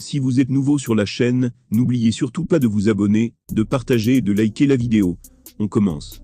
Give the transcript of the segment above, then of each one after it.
Si vous êtes nouveau sur la chaîne, n'oubliez surtout pas de vous abonner, de partager et de liker la vidéo. On commence.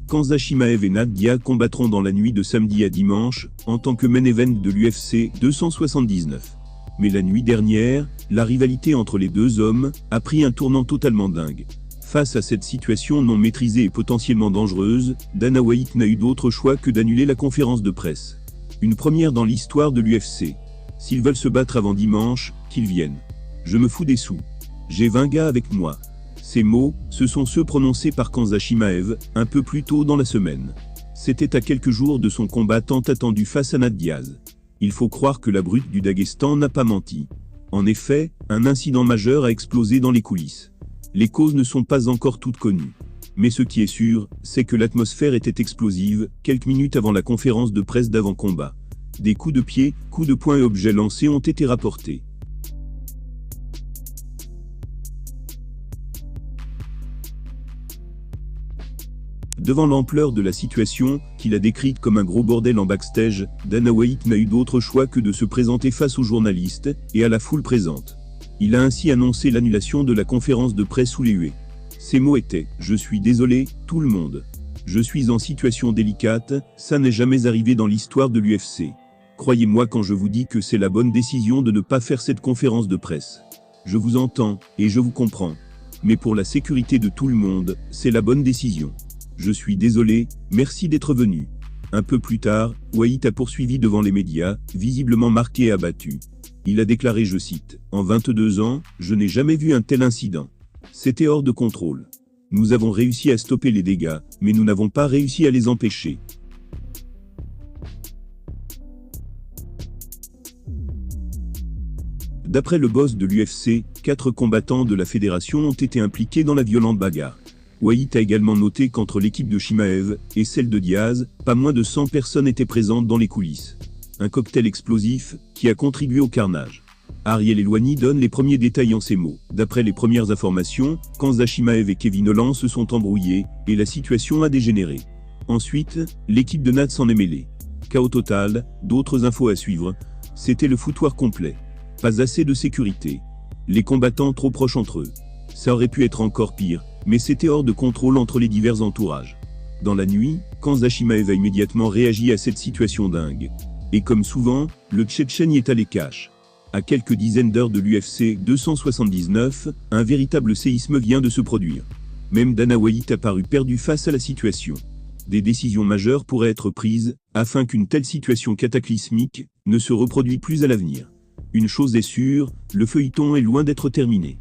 Kanza Chimaev et Nadia combattront dans la nuit de samedi à dimanche, en tant que main event de l'UFC 279. Mais la nuit dernière, la rivalité entre les deux hommes a pris un tournant totalement dingue. Face à cette situation non maîtrisée et potentiellement dangereuse, Dana White n'a eu d'autre choix que d'annuler la conférence de presse. Une première dans l'histoire de l'UFC. S'ils veulent se battre avant dimanche, qu'ils viennent. Je me fous des sous. J'ai 20 gars avec moi. Ces mots, ce sont ceux prononcés par Kanza Chimaev, un peu plus tôt dans la semaine. C'était à quelques jours de son combat tant attendu face à Nat Diaz. Il faut croire que la brute du Daghestan n'a pas menti. En effet, un incident majeur a explosé dans les coulisses. Les causes ne sont pas encore toutes connues. Mais ce qui est sûr, c'est que l'atmosphère était explosive, quelques minutes avant la conférence de presse d'avant-combat. Des coups de pied, coups de poing et objets lancés ont été rapportés. Devant l'ampleur de la situation, qu'il a décrite comme un gros bordel en backstage, Dana White n'a eu d'autre choix que de se présenter face aux journalistes et à la foule présente. Il a ainsi annoncé l'annulation de la conférence de presse sous les huées. Ces mots étaient « Je suis désolé, tout le monde. Je suis en situation délicate, ça n'est jamais arrivé dans l'histoire de l'UFC. Croyez-moi quand je vous dis que c'est la bonne décision de ne pas faire cette conférence de presse. Je vous entends, et je vous comprends. Mais pour la sécurité de tout le monde, c'est la bonne décision. Je suis désolé, merci d'être venu. » Un peu plus tard, White a poursuivi devant les médias, visiblement marqué et abattu. Il a déclaré, je cite, « En 22 ans, je n'ai jamais vu un tel incident. C'était hors de contrôle. Nous avons réussi à stopper les dégâts, mais nous n'avons pas réussi à les empêcher. » D'après le boss de l'UFC, 4 combattants de la fédération ont été impliqués dans la violente bagarre. White a également noté qu'entre l'équipe de Chimaev et celle de Diaz, pas moins de 100 personnes étaient présentes dans les coulisses. Un cocktail explosif qui a contribué au carnage. Ariel Helwani donne les premiers détails en ces mots. D'après les premières informations, Kanza Chimaev et Kevin Holland se sont embrouillés et la situation a dégénéré. Ensuite, l'équipe de Nat s'en est mêlée. Chaos total, d'autres infos à suivre. C'était le foutoir complet. Pas assez de sécurité. Les combattants trop proches entre eux. Ça aurait pu être encore pire, mais c'était hors de contrôle entre les divers entourages. Dans la nuit, Kanza Chimaev a immédiatement réagi à cette situation dingue. Et comme souvent, le Tchétchène y est allé cash. À quelques dizaines d'heures de l'UFC 279, un véritable séisme vient de se produire. Même Dana White a paru perdu face à la situation. Des décisions majeures pourraient être prises, afin qu'une telle situation cataclysmique ne se reproduise plus à l'avenir. Une chose est sûre, le feuilleton est loin d'être terminé.